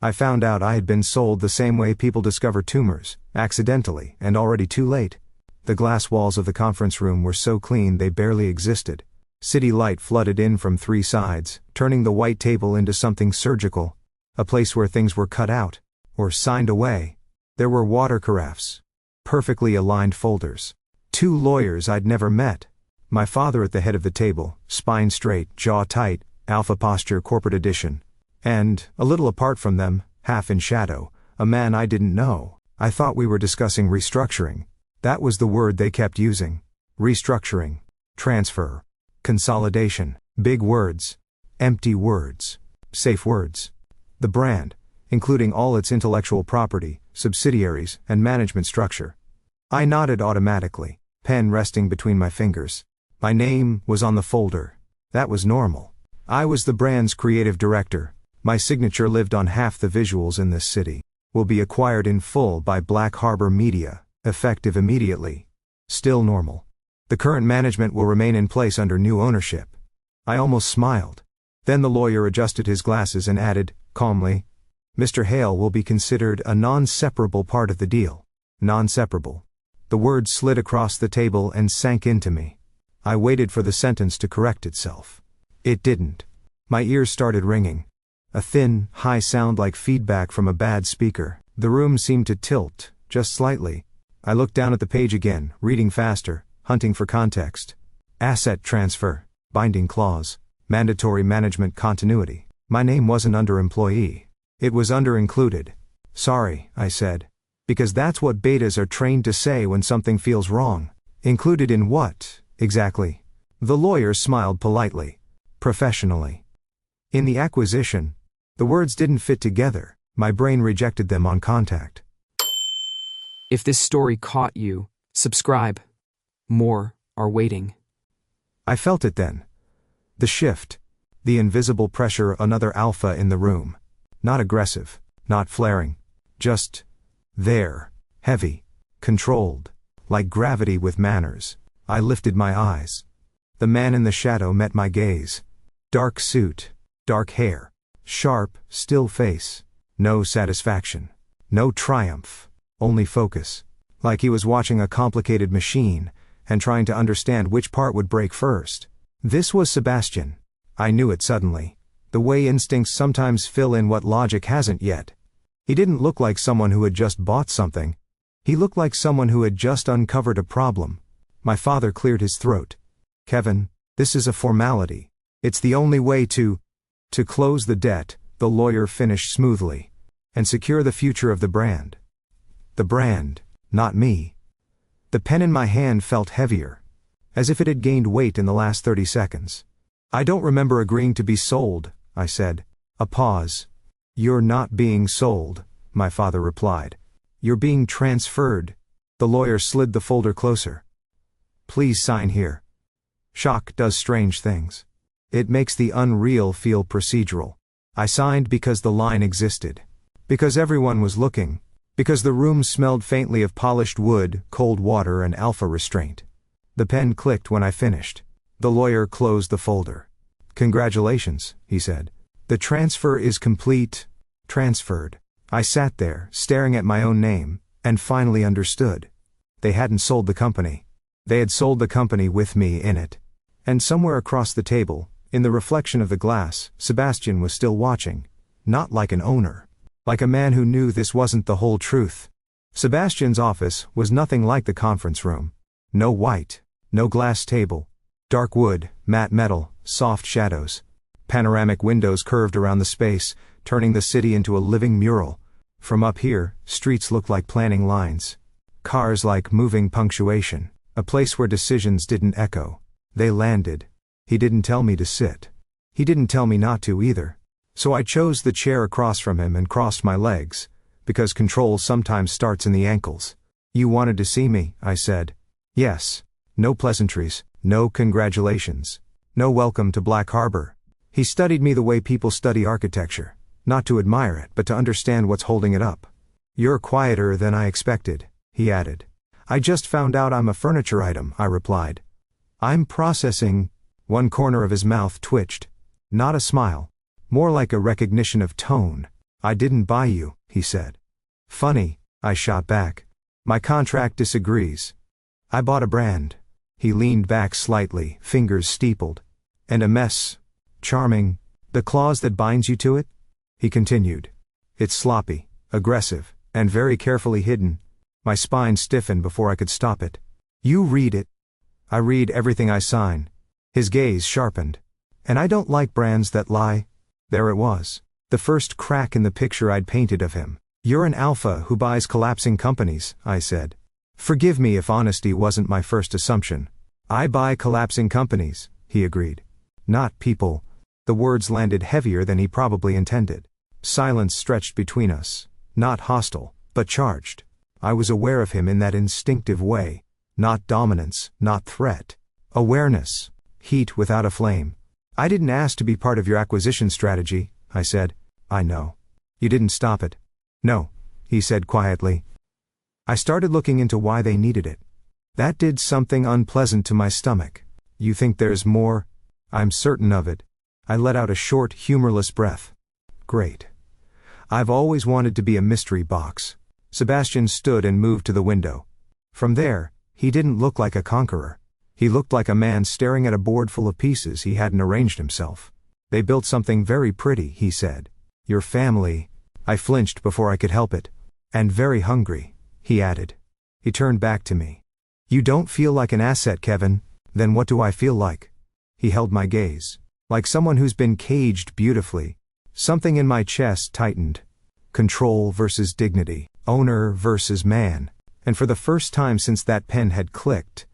I found out I had been sold the same way people discover tumors, accidentally and already too late. The glass walls of the conference room were so clean they barely existed. City light flooded in from 3 sides, turning the white table into something surgical. A place where things were cut out, or signed away. There were water carafes. Perfectly aligned folders. 2 lawyers I'd never met. My father at the head of the table, spine straight, jaw tight, alpha posture corporate edition. And, a little apart from them, half in shadow, a man I didn't know. I thought we were discussing restructuring. That was the word they kept using. Restructuring. Transfer. Consolidation. Big words. Empty words. Safe words. The brand, including all its intellectual property, subsidiaries, and management structure. I nodded automatically, pen resting between my fingers. My name was on the folder. That was normal. I was the brand's creative director. My signature lived on half the visuals in this city. Will be acquired in full by Black Harbor Media, effective immediately. Still normal. The current management will remain in place under new ownership. I almost smiled. Then the lawyer adjusted his glasses and added, calmly, Mr. Hale will be considered a non-separable part of the deal. Non-separable. The word slid across the table and sank into me. I waited for the sentence to correct itself. It didn't. My ears started ringing. A thin, high sound like feedback from a bad speaker. The room seemed to tilt, just slightly. I looked down at the page again, reading faster, hunting for context. Asset transfer, binding clause, mandatory management continuity. My name wasn't under employee. It was under included. Sorry, I said. Because that's what betas are trained to say when something feels wrong. Included in what, exactly? The lawyer smiled politely. Professionally. In the acquisition. The words didn't fit together. My brain rejected them on contact. If this story caught you, subscribe. More are waiting. I felt it then. The shift. The invisible pressure, another alpha in the room. Not aggressive, not flaring. Just there, heavy, controlled, like gravity with manners. I lifted my eyes. The man in the shadow met my gaze. Dark suit, dark hair, sharp, still face. No satisfaction. No triumph. Only focus. Like he was watching a complicated machine, and trying to understand which part would break first. This was Sebastian. I knew it suddenly. The way instincts sometimes fill in what logic hasn't yet. He didn't look like someone who had just bought something. He looked like someone who had just uncovered a problem. My father cleared his throat. Kevin, this is a formality. It's the only way to close the debt, the lawyer finished smoothly, and secure the future of the brand. The brand, not me. The pen in my hand felt heavier, as if it had gained weight in the last 30 seconds. I don't remember agreeing to be sold, I said. A pause. You're not being sold, my father replied. You're being transferred. The lawyer slid the folder closer. Please sign here. Shock does strange things. It makes the unreal feel procedural. I signed because the line existed. Because everyone was looking. Because the room smelled faintly of polished wood, cold water, and alpha restraint. The pen clicked when I finished. The lawyer closed the folder. Congratulations, he said. The transfer is complete. Transferred. I sat there, staring at my own name, and finally understood. They hadn't sold the company. They had sold the company with me in it. And somewhere across the table, in the reflection of the glass, Sebastian was still watching. Not like an owner. Like a man who knew this wasn't the whole truth. Sebastian's office was nothing like the conference room. No white. No glass table. Dark wood, matte metal, soft shadows. Panoramic windows curved around the space, turning the city into a living mural. From up here, streets looked like planning lines. Cars like moving punctuation. A place where decisions didn't echo. They landed. He didn't tell me to sit. He didn't tell me not to either. So I chose the chair across from him and crossed my legs, because control sometimes starts in the ankles. You wanted to see me, I said. Yes. No pleasantries, no congratulations. No welcome to Black Harbor. He studied me the way people study architecture, not to admire it but to understand what's holding it up. You're quieter than I expected, he added. I just found out I'm a furniture item, I replied. I'm processing. One corner of his mouth twitched. Not a smile. More like a recognition of tone. I didn't buy you, he said. Funny, I shot back. My contract disagrees. I bought a brand. He leaned back slightly, fingers steepled. And a mess. Charming. The clause that binds you to it? He continued. It's sloppy, aggressive, and very carefully hidden. My spine stiffened before I could stop it. You read it. I read everything I sign. His gaze sharpened. And I don't like brands that lie. There it was. The first crack in the picture I'd painted of him. You're an alpha who buys collapsing companies, I said. Forgive me if honesty wasn't my first assumption. I buy collapsing companies, he agreed. Not people. The words landed heavier than he probably intended. Silence stretched between us. Not hostile, but charged. I was aware of him in that instinctive way. Not dominance, not threat. Awareness. Heat without a flame. I didn't ask to be part of your acquisition strategy, I said. I know. You didn't stop it. No, he said quietly. I started looking into why they needed it. That did something unpleasant to my stomach. You think there's more? I'm certain of it. I let out a short, humorless breath. Great. I've always wanted to be a mystery box. Sebastian stood and moved to the window. From there, he didn't look like a conqueror. He looked like a man staring at a board full of pieces he hadn't arranged himself. They built something very pretty, he said. Your family. I flinched before I could help it. And very hungry, he added. He turned back to me. You don't feel like an asset, Kevin. Then what do I feel like? He held my gaze. Like someone who's been caged beautifully. Something in my chest tightened. Control versus dignity. Owner versus man. And for the first time since that pen had clicked,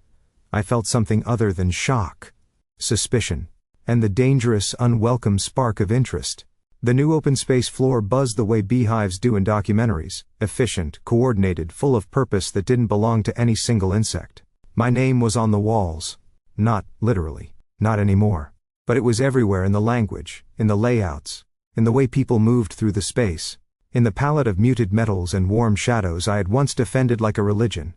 I felt something other than shock. Suspicion. And the dangerous, unwelcome spark of interest. The new open space floor buzzed the way beehives do in documentaries, efficient, coordinated, full of purpose that didn't belong to any single insect. My name was on the walls. Not literally. Not anymore. But it was everywhere in the language, in the layouts, in the way people moved through the space, in the palette of muted metals and warm shadows I had once defended like a religion,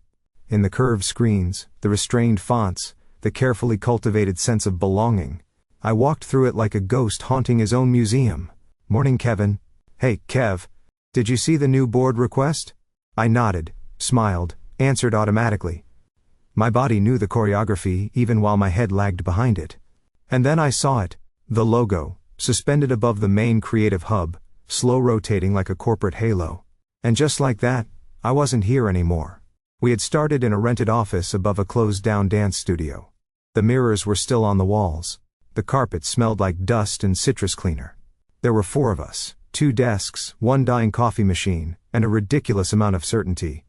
in the curved screens, the restrained fonts, the carefully cultivated sense of belonging. I walked through it like a ghost haunting his own museum. Morning, Kevin. Hey, Kev. Did you see the new board request? I nodded, smiled, answered automatically. My body knew the choreography even while my head lagged behind it. And then I saw it, the logo, suspended above the main creative hub, slow rotating like a corporate halo. And just like that, I wasn't here anymore. We had started in a rented office above a closed-down dance studio. The mirrors were still on the walls. The carpet smelled like dust and citrus cleaner. There were 4 of us, 2 desks, 1 dying coffee machine, and a ridiculous amount of certainty.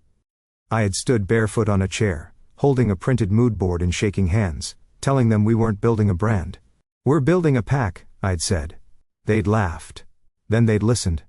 I had stood barefoot on a chair, holding a printed mood board and shaking hands, telling them we weren't building a brand. We're building a pack, I'd said. They'd laughed. Then they'd listened.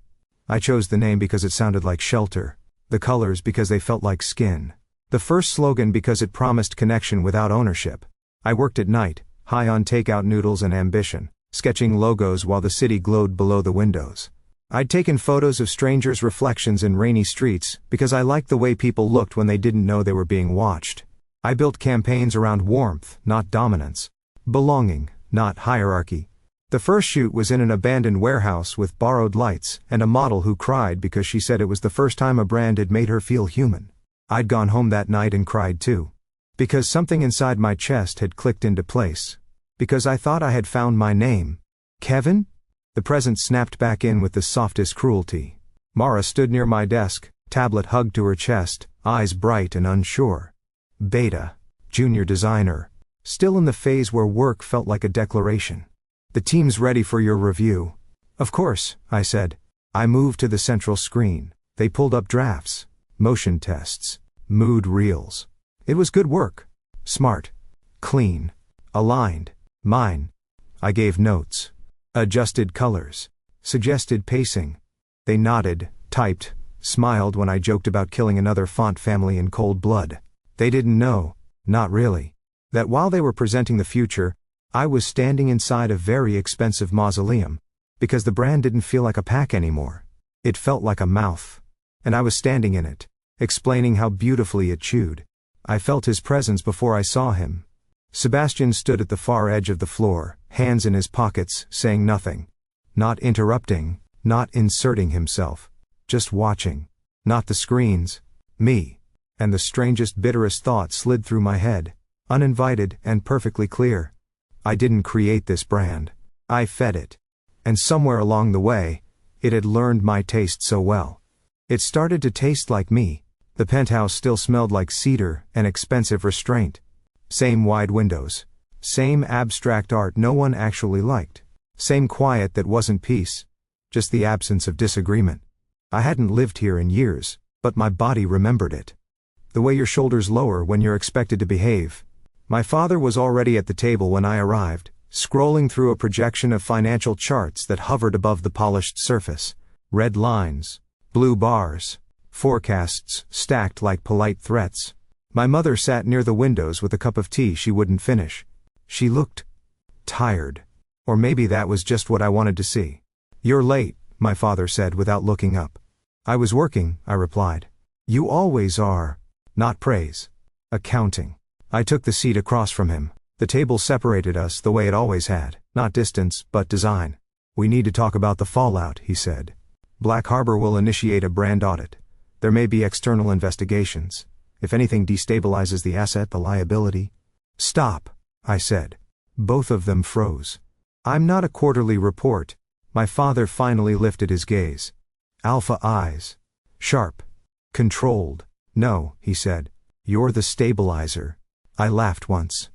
I chose the name because it sounded like shelter, the colors because they felt like skin, the first slogan because it promised connection without ownership. I worked at night, high on takeout noodles and ambition, sketching logos while the city glowed below the windows. I'd taken photos of strangers' reflections in rainy streets because I liked the way people looked when they didn't know they were being watched. I built campaigns around warmth, not dominance. Belonging, not hierarchy. The first shoot was in an abandoned warehouse with borrowed lights and a model who cried because she said it was the first time a brand had made her feel human. I'd gone home that night and cried too. Because something inside my chest had clicked into place. Because I thought I had found my name. Kevin? The present snapped back in with the softest cruelty. Mara stood near my desk, tablet hugged to her chest, eyes bright and unsure. Beta. Junior designer. Still in the phase where work felt like a declaration. The team's ready for your review. Of course, I said. I moved to the central screen. They pulled up drafts. Motion tests. Mood reels. It was good work. Smart. Clean. Aligned. Mine. I gave notes. Adjusted colors. Suggested pacing. They nodded, typed, smiled when I joked about killing another font family in cold blood. They didn't know, not really, that while they were presenting the future, I was standing inside a very expensive mausoleum, because the brand didn't feel like a pack anymore. It felt like a mouth. And I was standing in it, explaining how beautifully it chewed. I felt his presence before I saw him. Sebastian stood at the far edge of the floor, hands in his pockets, saying nothing. Not interrupting, Not inserting himself. Just watching. Not the screens. Me. And the strangest, bitterest thought slid through my head. Uninvited and perfectly clear. I didn't create this brand. I fed it. And somewhere along the way, it had learned my taste so well. It started to taste like me. The penthouse still smelled like cedar and expensive restraint. Same wide windows. Same abstract art no one actually liked. Same quiet that wasn't peace. Just the absence of disagreement. I hadn't lived here in years, but my body remembered it. The way your shoulders lower when you're expected to behave. My father was already at the table when I arrived, scrolling through a projection of financial charts that hovered above the polished surface. Red lines. Blue bars. Forecasts stacked like polite threats. My mother sat near the windows with a cup of tea she wouldn't finish. She looked tired. Or maybe that was just what I wanted to see. "You're late," my father said without looking up. "I was working," I replied. "You always are." Not praise. Accounting. I took the seat across from him. The table separated us the way it always had. Not distance, but design. "We need to talk about the fallout," he said. "Black Harbor will initiate a brand audit. There may be external investigations. If anything destabilizes the asset, the liability." "Stop," I said. Both of them froze. "I'm not a quarterly report." My father finally lifted his gaze. Alpha eyes. Sharp. Controlled. "No," he said. "You're the stabilizer." I laughed once.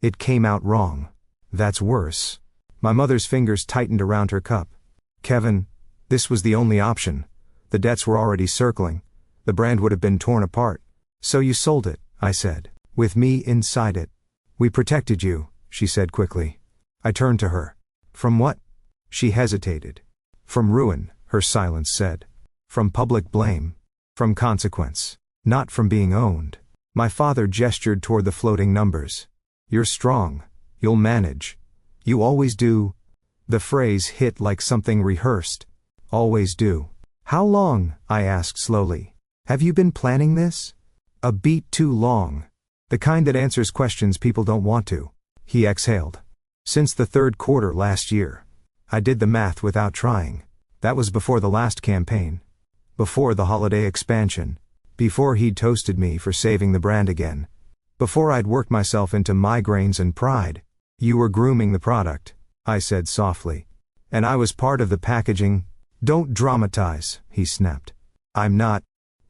It came out wrong. "That's worse." My mother's fingers tightened around her cup. "Kevin, this was the only option. The debts were already circling. The brand would have been torn apart. So you sold it," I said. "With me inside it." "We protected you," she said quickly. I turned to her. "From what?" She hesitated. "From ruin," her silence said. "From public blame. From consequence. Not from being owned." My father gestured toward the floating numbers. "You're strong. You'll manage. You always do." The phrase hit like something rehearsed. "Always do." "How long?" I asked slowly. "Have you been planning this?" "A beat too long. The kind that answers questions people don't want to." He exhaled. "Since the third quarter last year." I did the math without trying. That was before the last campaign. Before the holiday expansion. Before he'd toasted me for saving the brand again. Before I'd worked myself into migraines and pride. "You were grooming the product," I said softly. "And I was part of the packaging." "Don't dramatize," he snapped. "I'm not."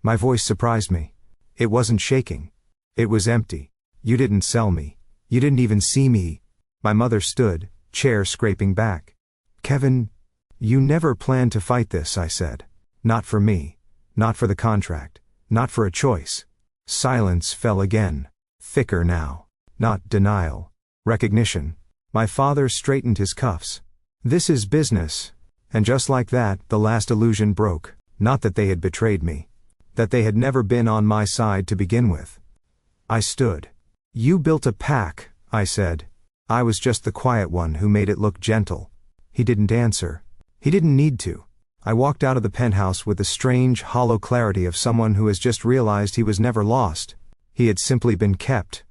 My voice surprised me. It wasn't shaking. It was empty. "You didn't sell me. You didn't even see me." My mother stood, chair scraping back. "Kevin, you never planned to fight this," I said. "Not for me. Not for the contract. Not for a choice." Silence fell again. Thicker now. Not denial. Recognition. My father straightened his cuffs. "This is business." And just like that, the last illusion broke. Not that they had betrayed me. That they had never been on my side to begin with. I stood. "You built a pack," I said. I was just the quiet one who made it look gentle. He didn't answer. He didn't need to. I walked out of the penthouse with the strange, hollow clarity of someone who has just realized he was never lost. He had simply been kept.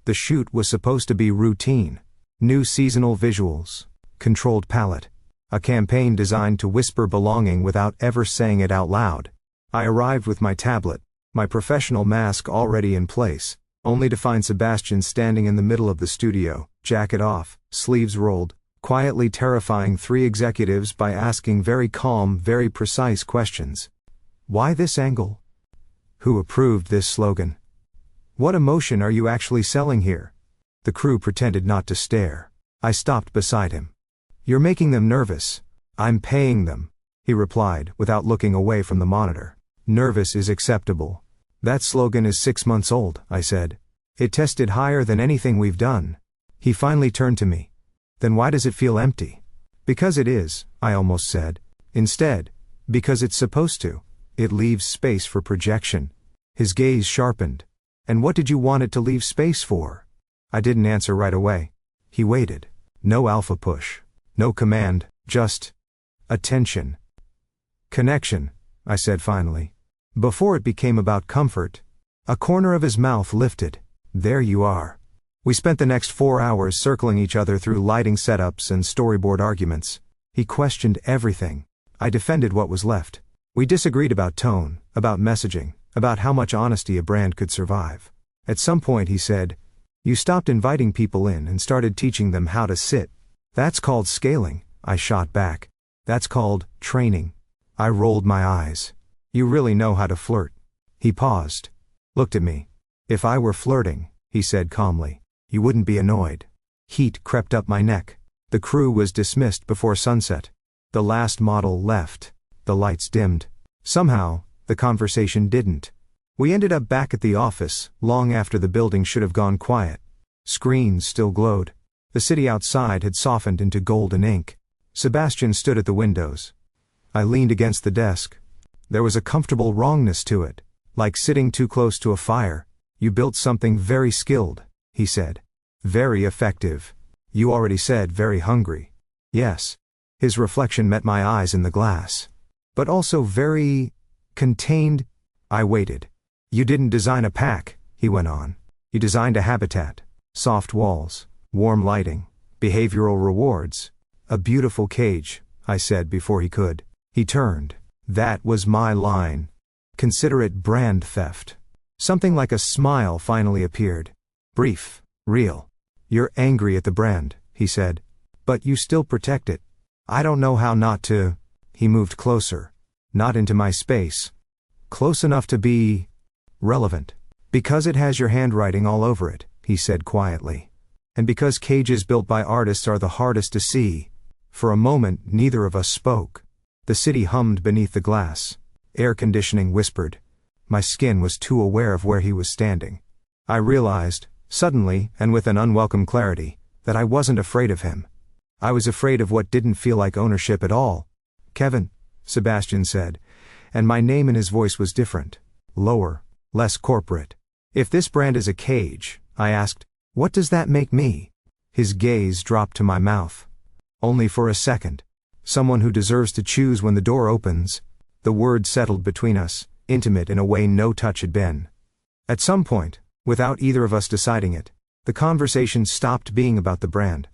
The shoot was supposed to be routine. New seasonal visuals. Controlled palette. A campaign designed to whisper belonging without ever saying it out loud. I arrived with my tablet, my professional mask already in place, only to find Sebastian standing in the middle of the studio, jacket off, sleeves rolled, quietly terrifying 3 executives by asking very calm, very precise questions. "Why this angle? Who approved this slogan? What emotion are you actually selling here?" The crew pretended not to stare. I stopped beside him. "You're making them nervous." "I'm paying them," he replied, without looking away from the monitor. "Nervous is acceptable." "That slogan is 6 months old," I said. "It tested higher than anything we've done." He finally turned to me. "Then why does it feel empty?" "Because it is," I almost said. "Instead, because it's supposed to. It leaves space for projection." His gaze sharpened. "And what did you want it to leave space for?" I didn't answer right away. He waited. No alpha push. No command, just attention. "Connection," I said finally. Before it became about comfort. A corner of his mouth lifted. "There you are." We spent the next 4 hours circling each other through lighting setups and storyboard arguments. He questioned everything. I defended what was left. We disagreed about tone, about messaging, about how much honesty a brand could survive. At some point he said, "You stopped inviting people in and started teaching them how to sit." "That's called scaling," I shot back. "That's called training." I rolled my eyes. "You really know how to flirt." He paused. Looked at me. "If I were flirting," he said calmly, "you wouldn't be annoyed." Heat crept up my neck. The crew was dismissed before sunset. The last model left. The lights dimmed. Somehow, the conversation didn't. We ended up back at the office, long after the building should have gone quiet. Screens still glowed. The city outside had softened into golden ink. Sebastian stood at the windows. I leaned against the desk. There was a comfortable wrongness to it, like sitting too close to a fire. "You built something very skilled," he said. "Very effective. You already said very hungry." "Yes." His reflection met my eyes in the glass. "But also very contained." I waited. "You didn't design a pack," he went on. "You designed a habitat. Soft walls, warm lighting, behavioral rewards. A beautiful cage," I said before he could. He turned. "That was my line. Consider it brand theft." Something like a smile finally appeared. Brief, real. "You're angry at the brand," he said. "But you still protect it." "I don't know how not to." He moved closer. "Not into my space. Close enough to be relevant. Because it has your handwriting all over it," he said quietly. "And because cages built by artists are the hardest to see." For a moment, neither of us spoke. The city hummed beneath the glass. Air conditioning whispered. My skin was too aware of where he was standing. I realized, suddenly and with an unwelcome clarity, that I wasn't afraid of him. I was afraid of what didn't feel like ownership at all. "Kevin," Sebastian said, and my name in his voice was different. Lower, less corporate. "If this brand is a cage," I asked, "what does that make me?" His gaze dropped to my mouth. "Only for a second. Someone who deserves to choose when the door opens." The word settled between us, intimate in a way no touch had been. At some point, without either of us deciding it, the conversation stopped being about the brand.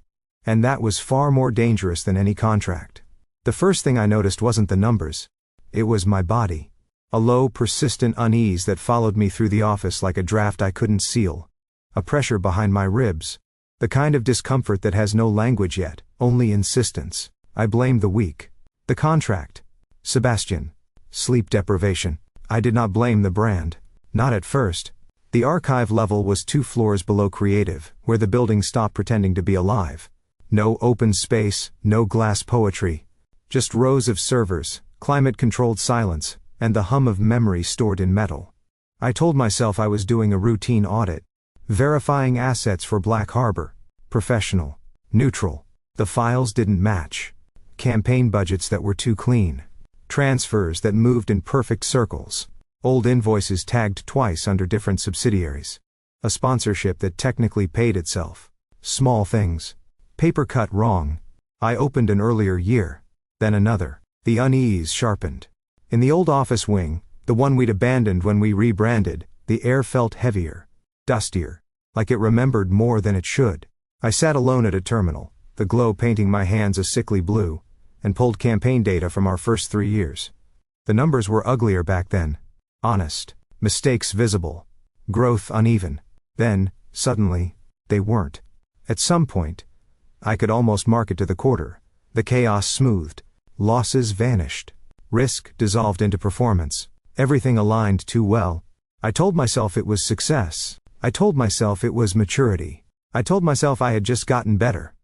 And that was far more dangerous than any contract. The first thing I noticed wasn't the numbers. It was my body. A low, persistent unease that followed me through the office like a draft I couldn't seal. A pressure behind my ribs. The kind of discomfort that has no language yet, only insistence. I blamed the week. The contract. Sebastian. Sleep deprivation. I did not blame the brand. Not at first. The archive level was 2 floors below creative, where the building stopped pretending to be alive. No open space, no glass poetry. Just rows of servers, climate-controlled silence, and the hum of memory stored in metal. I told myself I was doing a routine audit. Verifying assets for Black Harbor. Professional. Neutral. The files didn't match. Campaign budgets that were too clean. Transfers that moved in perfect circles. Old invoices tagged twice under different subsidiaries. A sponsorship that technically paid itself. Small things. Paper cut wrong. I opened an earlier year. Then another. The unease sharpened. In the old office wing, the one we'd abandoned when we rebranded, the air felt heavier. Dustier. Like it remembered more than it should. I sat alone at a terminal, the glow painting my hands a sickly blue, and pulled campaign data from our first 3 years. The numbers were uglier back then. Honest. Mistakes visible. Growth uneven. Then, suddenly, they weren't. At some point, I could almost mark it to the quarter. The chaos smoothed. Losses vanished. Risk dissolved into performance. Everything aligned too well. I told myself it was success. I told myself it was maturity. I told myself I had just gotten better.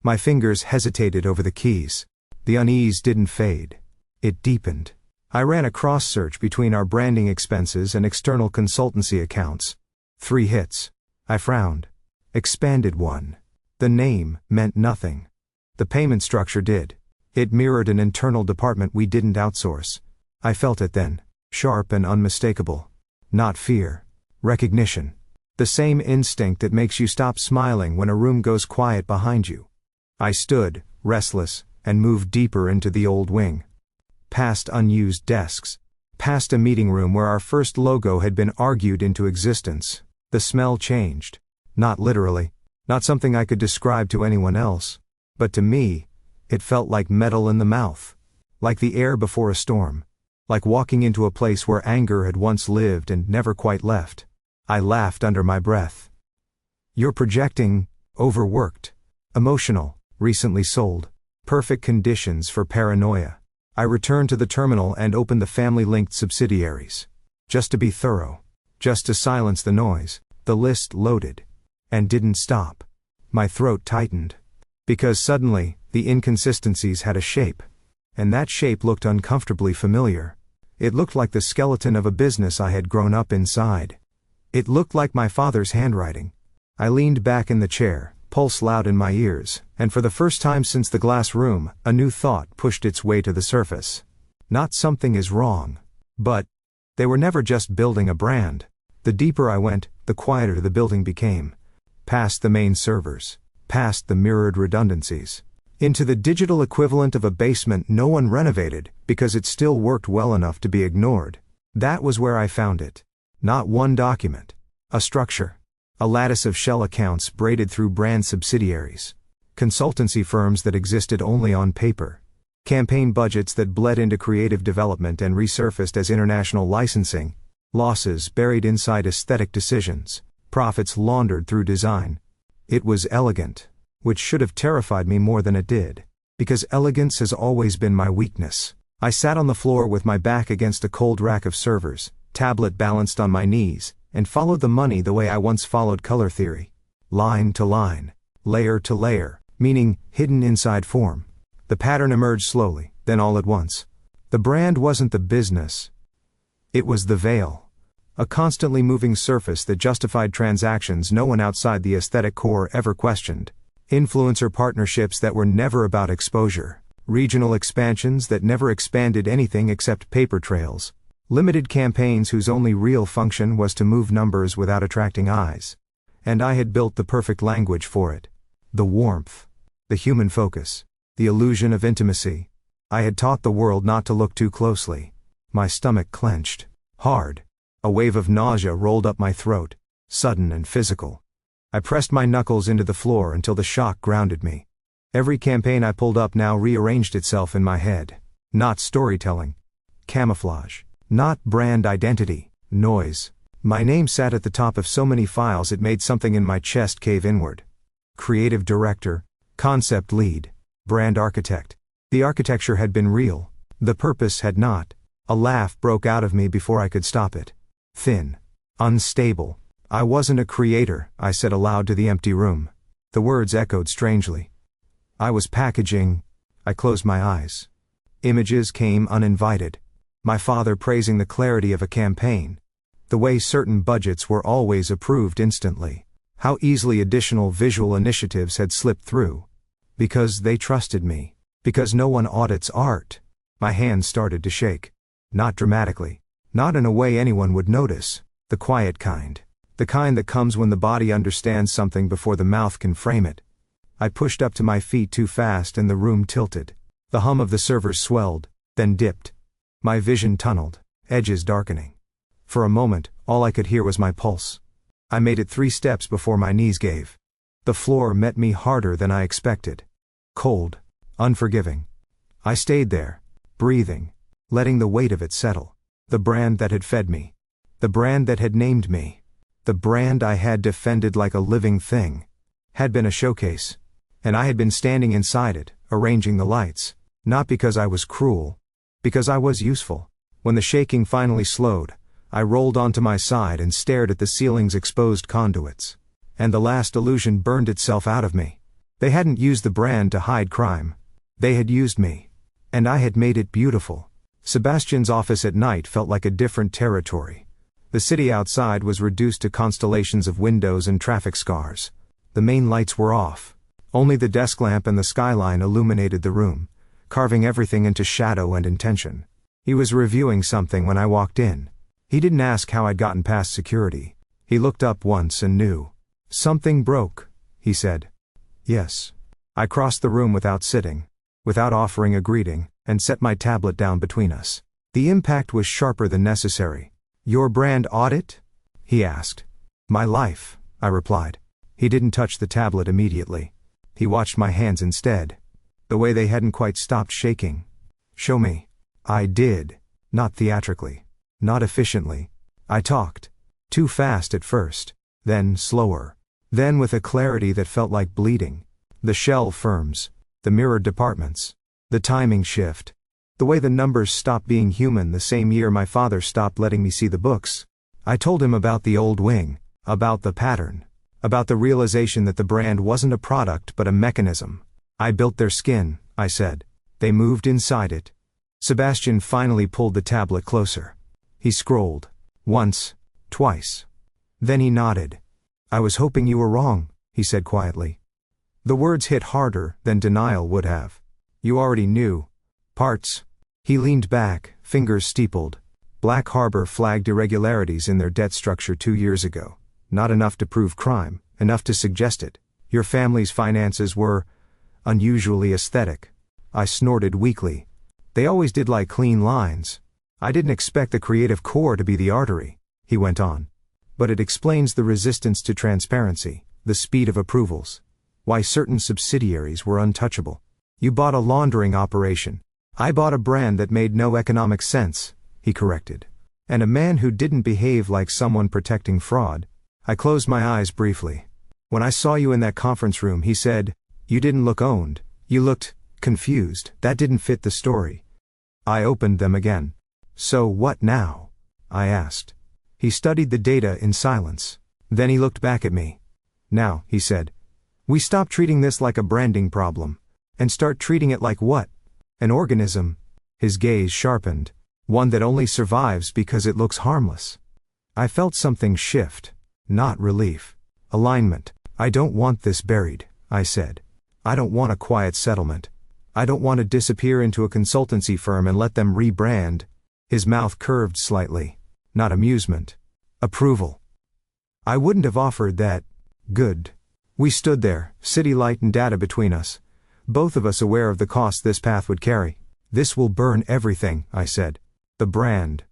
My fingers hesitated over the keys. The unease didn't fade. It deepened. I ran a cross-search between our branding expenses and external consultancy accounts. 3 hits. I frowned. Expanded 1. The name meant nothing. The payment structure did. It mirrored an internal department we didn't outsource. I felt it then. Sharp and unmistakable. Not fear. Recognition. The same instinct that makes you stop smiling when a room goes quiet behind you. I stood, restless, and moved deeper into the old wing. Past unused desks. Past a meeting room where our first logo had been argued into existence. The smell changed. Not literally. Not something I could describe to anyone else. But to me, it felt like metal in the mouth. Like the air before a storm. Like walking into a place where anger had once lived and never quite left. I laughed under my breath. You're projecting, overworked, emotional, recently sold. Perfect conditions for paranoia. I returned to the terminal and opened the family-linked subsidiaries. Just to be thorough. Just to silence the noise. The list loaded. And didn't stop. My throat tightened. Because suddenly, the inconsistencies had a shape. And that shape looked uncomfortably familiar. It looked like the skeleton of a business I had grown up inside. It looked like my father's handwriting. I leaned back in the chair, pulse loud in my ears, and for the first time since the glass room, a new thought pushed its way to the surface. Not something is wrong. But they were never just building a brand. The deeper I went, the quieter the building became. Past the main servers. Past the mirrored redundancies. Into the digital equivalent of a basement no one renovated, because it still worked well enough to be ignored. That was where I found it. Not one document. A structure. A lattice of shell accounts braided through brand subsidiaries. Consultancy firms that existed only on paper. Campaign budgets that bled into creative development and resurfaced as international licensing. Losses buried inside aesthetic decisions. Profits laundered through design. It was elegant. Which should have terrified me more than it did. Because elegance has always been my weakness. I sat on the floor with my back against a cold rack of servers, tablet balanced on my knees, and followed the money the way I once followed color theory. Line to line. Layer to layer. Meaning, hidden inside form. The pattern emerged slowly, then all at once. The brand wasn't the business. It was the veil. A constantly moving surface that justified transactions no one outside the aesthetic core ever questioned. Influencer partnerships that were never about exposure. Regional expansions that never expanded anything except paper trails. Limited campaigns whose only real function was to move numbers without attracting eyes. And I had built the perfect language for it. The warmth. The human focus. The illusion of intimacy. I had taught the world not to look too closely. My stomach clenched. Hard. A wave of nausea rolled up my throat. Sudden and physical. I pressed my knuckles into the floor until the shock grounded me. Every campaign I pulled up now rearranged itself in my head. Not storytelling. Camouflage. Not brand identity. Noise. My name sat at the top of so many files it made something in my chest cave inward. Creative director. Concept lead. Brand architect. The architecture had been real. The purpose had not. A laugh broke out of me before I could stop it. Thin. Unstable. I wasn't a creator, I said aloud to the empty room. The words echoed strangely. I was packaging. I closed my eyes. Images came uninvited. My father praising the clarity of a campaign. The way certain budgets were always approved instantly. How easily additional visual initiatives had slipped through. Because they trusted me. Because no one audits art. My hands started to shake. Not dramatically. Not in a way anyone would notice. The quiet kind. The kind that comes when the body understands something before the mouth can frame it. I pushed up to my feet too fast and the room tilted. The hum of the servers swelled, then dipped. My vision tunneled, edges darkening. For a moment, all I could hear was my pulse. I made it 3 steps before my knees gave. The floor met me harder than I expected. Cold, unforgiving. I stayed there, breathing, letting the weight of it settle. The brand that had fed me. The brand that had named me. The brand I had defended like a living thing. Had been a showcase. And I had been standing inside it, arranging the lights. Not because I was cruel. Because I was useful. When the shaking finally slowed, I rolled onto my side and stared at the ceiling's exposed conduits. And the last illusion burned itself out of me. They hadn't used the brand to hide crime. They had used me. And I had made it beautiful. Sebastian's office at night felt like a different territory. The city outside was reduced to constellations of windows and traffic scars. The main lights were off. Only the desk lamp and the skyline illuminated the room, carving everything into shadow and intention. He was reviewing something when I walked in. He didn't ask how I'd gotten past security. He looked up once and knew. Something broke, he said. Yes. I crossed the room without sitting, without offering a greeting, and set my tablet down between us. The impact was sharper than necessary. Your brand audit? He asked. My life, I replied. He didn't touch the tablet immediately. He watched my hands instead. The way they hadn't quite stopped shaking. Show me. I did. Not theatrically. Not efficiently. I talked. Too fast at first. Then slower. Then with a clarity that felt like bleeding. The shell firms. The mirrored departments. The timing shift. The way the numbers stopped being human the same year my father stopped letting me see the books. I told him about the old wing. About the pattern. About the realization that the brand wasn't a product but a mechanism. I built their skin, I said. They moved inside it. Sebastian finally pulled the tablet closer. He scrolled. Once. Twice. Then he nodded. I was hoping you were wrong, he said quietly. The words hit harder than denial would have. You already knew. Parts. He leaned back, fingers steepled. Black Harbor flagged irregularities in their debt structure 2 years ago. Not enough to prove crime, enough to suggest it. Your family's finances were unusually aesthetic. I snorted weakly. They always did like clean lines. I didn't expect the creative core to be the artery, he went on. But it explains the resistance to transparency, the speed of approvals. Why certain subsidiaries were untouchable. You bought a laundering operation. I bought a brand that made no economic sense, he corrected. And a man who didn't behave like someone protecting fraud. I closed my eyes briefly. When I saw you in that conference room, he said, you didn't look owned. You looked confused. That didn't fit the story. I opened them again. So what now? I asked. He studied the data in silence. Then he looked back at me. Now, he said, we stop treating this like a branding problem. And start treating it like what? An organism. His gaze sharpened. One that only survives because it looks harmless. I felt something shift. Not relief. Alignment. I don't want this buried, I said. I don't want a quiet settlement. I don't want to disappear into a consultancy firm and let them rebrand. His mouth curved slightly. Not amusement. Approval. I wouldn't have offered that. Good. We stood there, city light and data between us. Both of us aware of the cost this path would carry. This will burn everything, I said. The brand.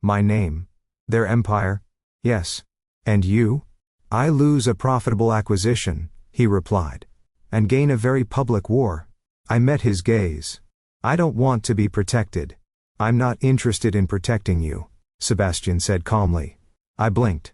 My name. Their empire. Yes. And you? I lose a profitable acquisition, he replied. And gain a very public war. I met his gaze. I don't want to be protected. I'm not interested in protecting you, Sebastian said calmly. I blinked.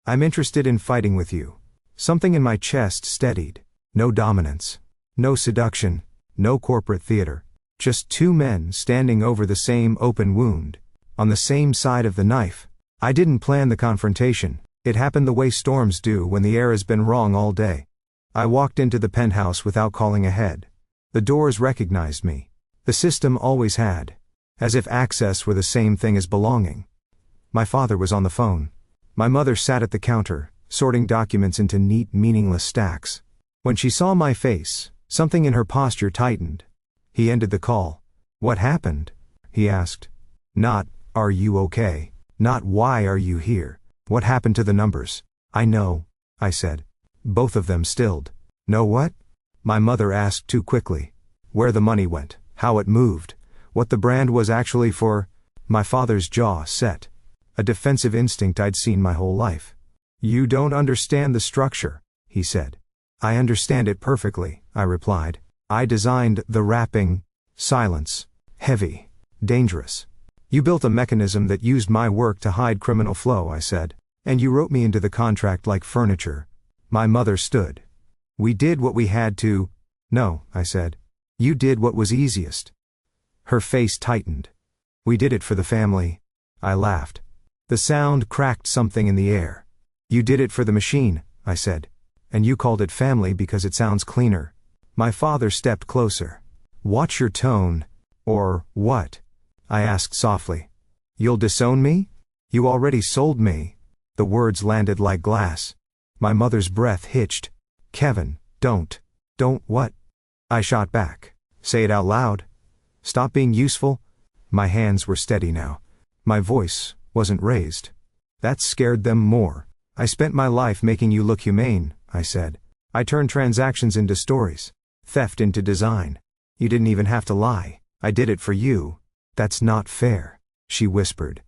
I'm interested in fighting with you. Something in my chest steadied. No dominance. No seduction. No corporate theater. Just two men standing over the same open wound. On the same side of the knife. I didn't plan the confrontation. It happened the way storms do when the air has been wrong all day. I walked into the penthouse without calling ahead. The doors recognized me. The system always had. As if access were the same thing as belonging. My father was on the phone. My mother sat at the counter, sorting documents into neat, meaningless stacks. When she saw my face, something in her posture tightened. He ended the call. What happened? He asked. Not, are you okay? Not, why are you here? What happened to the numbers? I know, I said. Both of them stilled. Know what? My mother asked too quickly. Where the money went, how it moved, what the brand was actually for. My father's jaw set. A defensive instinct I'd seen my whole life. You don't understand the structure, he said. I understand it perfectly, I replied. I designed the wrapping. Silence. Heavy. Dangerous. You built a mechanism that used my work to hide criminal flow, I said. And you wrote me into the contract like furniture. My mother stood. We did what we had to. No, I said. You did what was easiest. Her face tightened. We did it for the family. I laughed. The sound cracked something in the air. You did it for the machine, I said. And you called it family because it sounds cleaner. My father stepped closer. Watch your tone. Or what? I asked softly. You'll disown me? You already sold me. The words landed like glass. My mother's breath hitched. Kevin, don't. Don't what? I shot back. Say it out loud. Stop being useful. My hands were steady now. My voice wasn't raised. That scared them more. I spent my life making you look humane, I said. I turned transactions into stories. Theft into design. You didn't even have to lie. I did it for you. That's not fair, she whispered.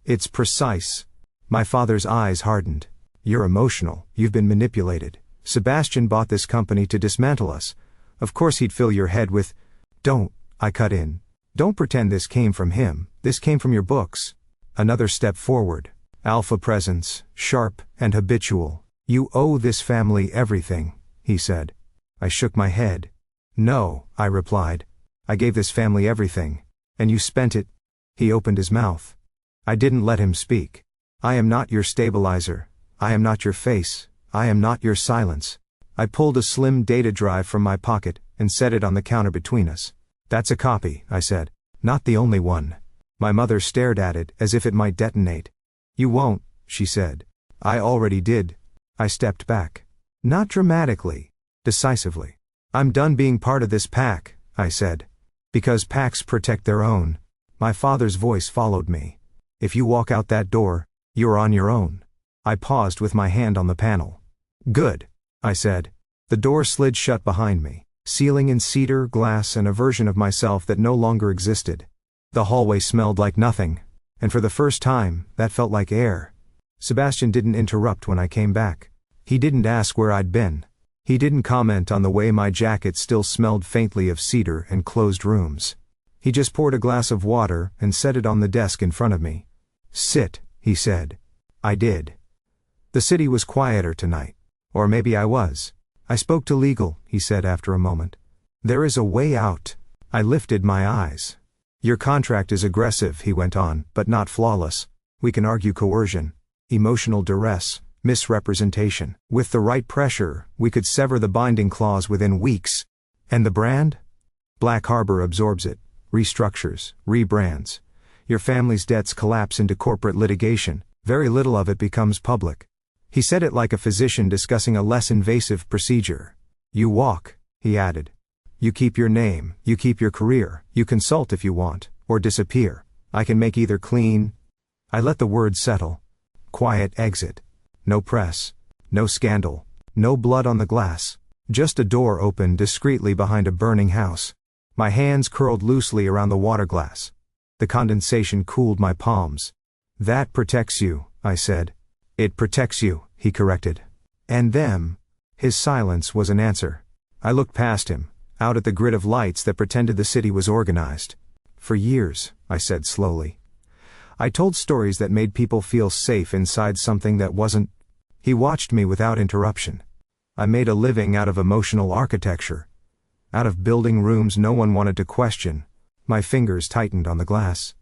It's precise. My father's eyes hardened. You're emotional. You've been manipulated. Sebastian bought this company to dismantle us. Of course he'd fill your head with. Don't, I cut in. Don't pretend this came from him, this came from your books. Another step forward. Alpha presence, sharp and habitual. You owe this family everything, he said. I shook my head. No, I replied. I gave this family everything. And you spent it. He opened his mouth. I didn't let him speak. I am not your stabilizer. I am not your face. I am not your silence. I pulled a slim data drive from my pocket and set it on the counter between us. That's a copy, I said. Not the only one. My mother stared at it as if it might detonate. You won't, she said. I already did. I stepped back. Not dramatically. Decisively. I'm done being part of this pack, I said. Because packs protect their own. My father's voice followed me. If you walk out that door, you're on your own. I paused with my hand on the panel. Good, I said. The door slid shut behind me, sealing in cedar, glass, and a version of myself that no longer existed. The hallway smelled like nothing, and for the first time, that felt like air. Sebastian didn't interrupt when I came back. He didn't ask where I'd been. He didn't comment on the way my jacket still smelled faintly of cedar and closed rooms. He just poured a glass of water and set it on the desk in front of me. Sit, he said. I did. The city was quieter tonight. Or maybe I was. I spoke to legal, he said after a moment. There is a way out. I lifted my eyes. Your contract is aggressive, he went on, but not flawless. We can argue coercion, emotional duress, misrepresentation. With the right pressure, we could sever the binding clause within weeks. And the brand? Black Harbor absorbs it, restructures, rebrands. Your family's debts collapse into corporate litigation. Very little of it becomes public. He said it like a physician discussing a less invasive procedure. You walk, he added. You keep your name, you keep your career, you consult if you want, or disappear. I can make either clean. I let the words settle. Quiet exit. No press. No scandal. No blood on the glass. Just a door opened discreetly behind a burning house. My hands curled loosely around the water glass. The condensation cooled my palms. That protects you, I said. It protects you, he corrected. And them. His silence was an answer. I looked past him, out at the grid of lights that pretended the city was organized. For years, I said slowly. I told stories that made people feel safe inside something that wasn't. He watched me without interruption. I made a living out of emotional architecture. Out of building rooms no one wanted to question. My fingers tightened on the glass.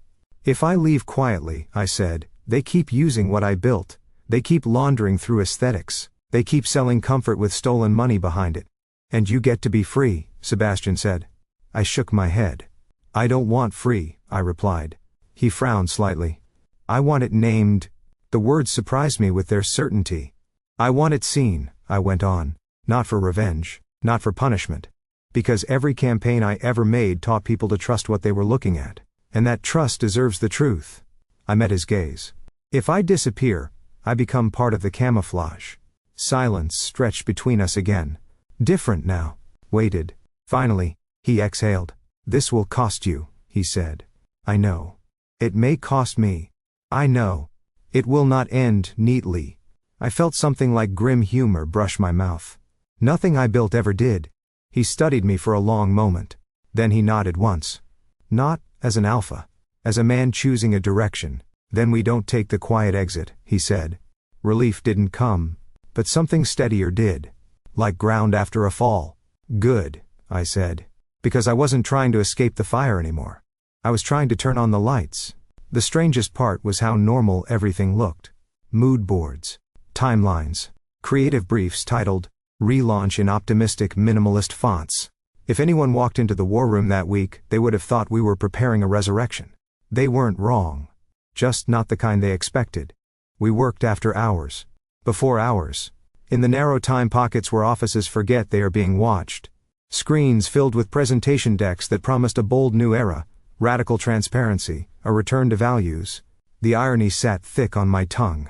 If I leave quietly, I said, they keep using what I built. They keep laundering through aesthetics. They keep selling comfort with stolen money behind it. And you get to be free, Sebastian said. I shook my head. I don't want free, I replied. He frowned slightly. I want it named. The words surprised me with their certainty. I want it seen, I went on. Not for revenge, not for punishment. Because every campaign I ever made taught people to trust what they were looking at. And that trust deserves the truth. I met his gaze. If I disappear, I become part of the camouflage. Silence stretched between us again. Different now. Waited. Finally, he exhaled. This will cost you, he said. I know. It may cost me. I know. It will not end neatly. I felt something like grim humor brush my mouth. Nothing I built ever did. He studied me for a long moment. Then he nodded once. Not as an alpha. As a man choosing a direction. Then we don't take the quiet exit, he said. Relief didn't come. But something steadier did. Like ground after a fall. Good, I said. Because I wasn't trying to escape the fire anymore. I was trying to turn on the lights. The strangest part was how normal everything looked. Mood boards. Timelines. Creative briefs titled, Relaunch in optimistic minimalist fonts. If anyone walked into the war room that week, they would have thought we were preparing a resurrection. They weren't wrong. Just not the kind they expected. We worked after hours. Before hours. In the narrow time pockets where offices forget they are being watched. Screens filled with presentation decks that promised a bold new era, radical transparency, a return to values. The irony sat thick on my tongue.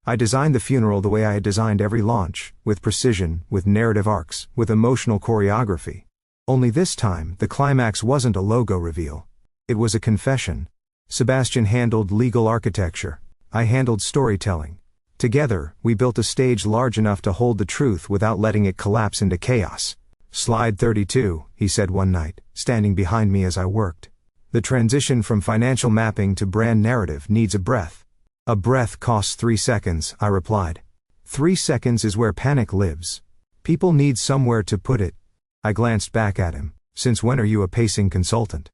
I designed the funeral the way I had designed every launch, with precision, with narrative arcs, with emotional choreography. Only this time, the climax wasn't a logo reveal. It was a confession. Sebastian handled legal architecture. I handled storytelling. Together, we built a stage large enough to hold the truth without letting it collapse into chaos. Slide 32, he said one night, standing behind me as I worked. The transition from financial mapping to brand narrative needs a breath. A breath costs 3 seconds, I replied. 3 seconds is where panic lives. People need somewhere to put it. I glanced back at him. Since when are you a pacing consultant?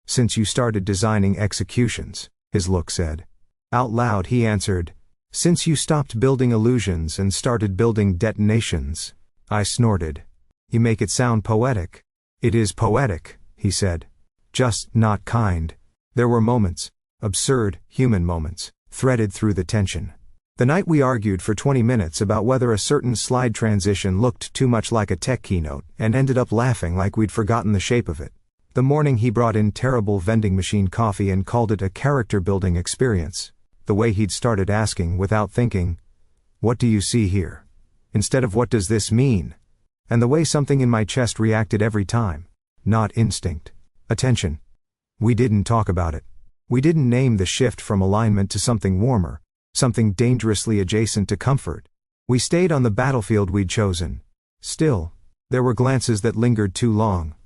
Since you started designing executions, his look said. Out loud he answered, since you stopped building illusions and started building detonations. I snorted. You make it sound poetic. It is poetic, he said. Just not kind. There were moments, absurd, human moments, threaded through the tension. The night we argued for 20 minutes about whether a certain slide transition looked too much like a tech keynote and ended up laughing like we'd forgotten the shape of it. The morning he brought in terrible vending machine coffee and called it a character-building experience. The way he'd started asking without thinking, what do you see here? Instead of what does this mean? And the way something in my chest reacted every time. Not instinct. Attention. We didn't talk about it. We didn't name the shift from alignment to something warmer, something dangerously adjacent to comfort. We stayed on the battlefield we'd chosen. Still, there were glances that lingered too long.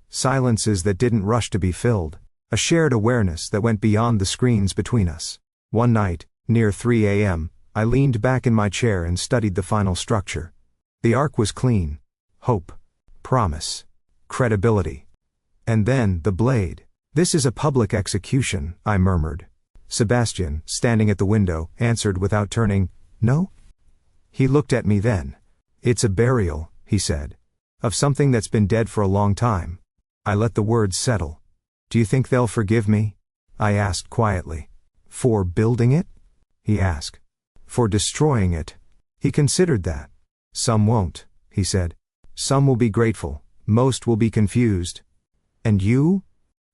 Silences that didn't rush to be filled. A shared awareness that went beyond the screens between us. One night, near 3 a.m., I leaned back in my chair and studied the final structure. The arc was clean. Hope. Promise. Credibility. And then, the blade. This is a public execution, I murmured. Sebastian, standing at the window, answered without turning, no? He looked at me then. It's a burial, he said. Of something that's been dead for a long time. I let the words settle. Do you think they'll forgive me? I asked quietly. For building it? He asked. For destroying it. He considered that. Some won't, he said. Some will be grateful, most will be confused. And you?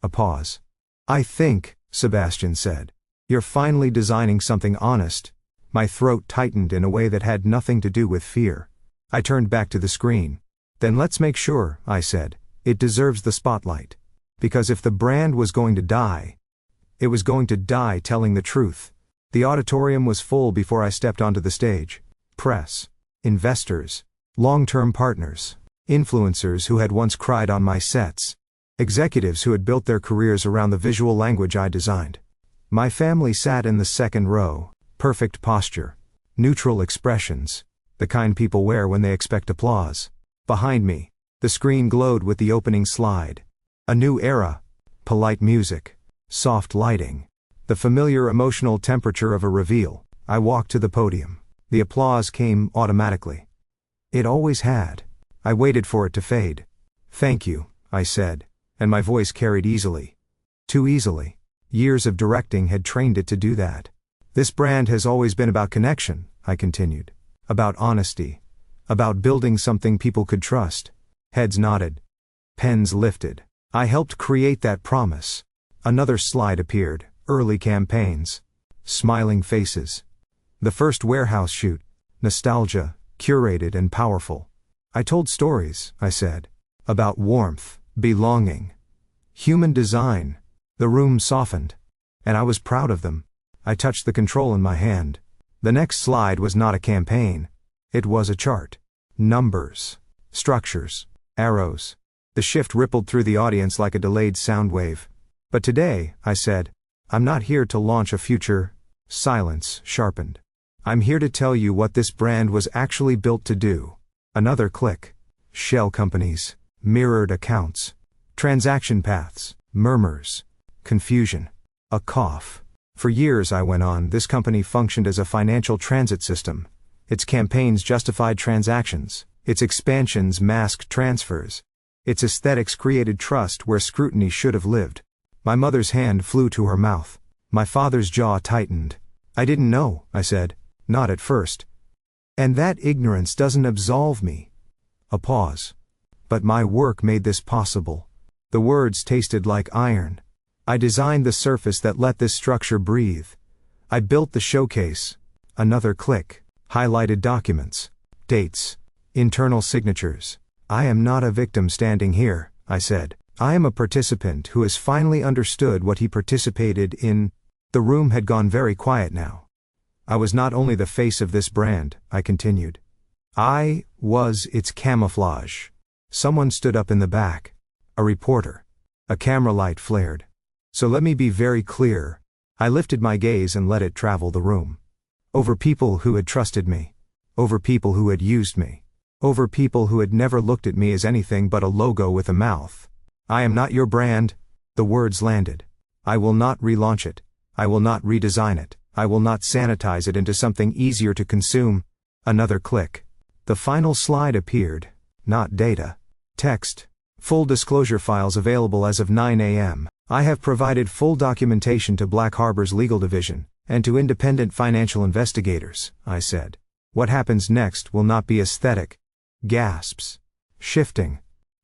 A pause. I think, Sebastian said. You're finally designing something honest. My throat tightened in a way that had nothing to do with fear. I turned back to the screen. Then let's make sure, I said, it deserves the spotlight. Because if the brand was going to die, it was going to die telling the truth. The auditorium was full before I stepped onto the stage. Press. Investors. Long-term partners. Influencers who had once cried on my sets. Executives who had built their careers around the visual language I designed. My family sat in the second row, perfect posture, neutral expressions, the kind people wear when they expect applause. Behind me, the screen glowed with the opening slide. A new era, polite music, soft lighting, the familiar emotional temperature of a reveal. I walked to the podium. The applause came automatically. It always had. I waited for it to fade. Thank you, I said, and my voice carried easily. Too easily. Years of directing had trained it to do that. This brand has always been about connection, I continued. About honesty. About building something people could trust. Heads nodded. Pens lifted. I helped create that promise. Another slide appeared. Early campaigns. Smiling faces. The first warehouse shoot. Nostalgia, curated and powerful. I told stories, I said. About warmth, belonging. Human design. The room softened. And I was proud of them. I touched the control in my hand. The next slide was not a campaign. It was a chart. Numbers. Structures. Arrows. The shift rippled through the audience like a delayed sound wave. But today, I said, I'm not here to launch a future. Silence sharpened. I'm here to tell you what this brand was actually built to do. Another click. Shell companies. Mirrored accounts. Transaction paths. Murmurs. Confusion. A cough. For years, I went on, this company functioned as a financial transit system. Its campaigns justified transactions. Its expansions masked transfers. Its aesthetics created trust where scrutiny should have lived. My mother's hand flew to her mouth. My father's jaw tightened. I didn't know, I said. Not at first. And that ignorance doesn't absolve me. A pause. But my work made this possible. The words tasted like iron. I designed the surface that let this structure breathe. I built the showcase. Another click. Highlighted documents. Dates. Internal signatures. I am not a victim standing here, I said. I am a participant who has finally understood what he participated in. The room had gone very quiet now. I was not only the face of this brand, I continued. I was its camouflage. Someone stood up in the back. A reporter. A camera light flared. So let me be very clear. I lifted my gaze and let it travel the room. Over people who had trusted me. Over people who had used me. Over people who had never looked at me as anything but a logo with a mouth. I am not your brand. The words landed. I will not relaunch it. I will not redesign it. I will not sanitize it into something easier to consume. Another click. The final slide appeared. Not data. Text. Full disclosure files available as of 9 a.m. I have provided full documentation to Black Harbor's legal division, and to independent financial investigators, I said. What happens next will not be aesthetic. Gasps. Shifting.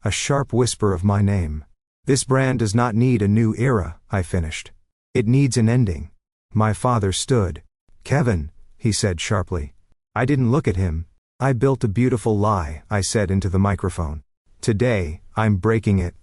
A sharp whisper of my name. This brand does not need a new era, I finished. It needs an ending. My father stood. Kevin, he said sharply. I didn't look at him. I built a beautiful lie, I said into the microphone. Today, I'm breaking it.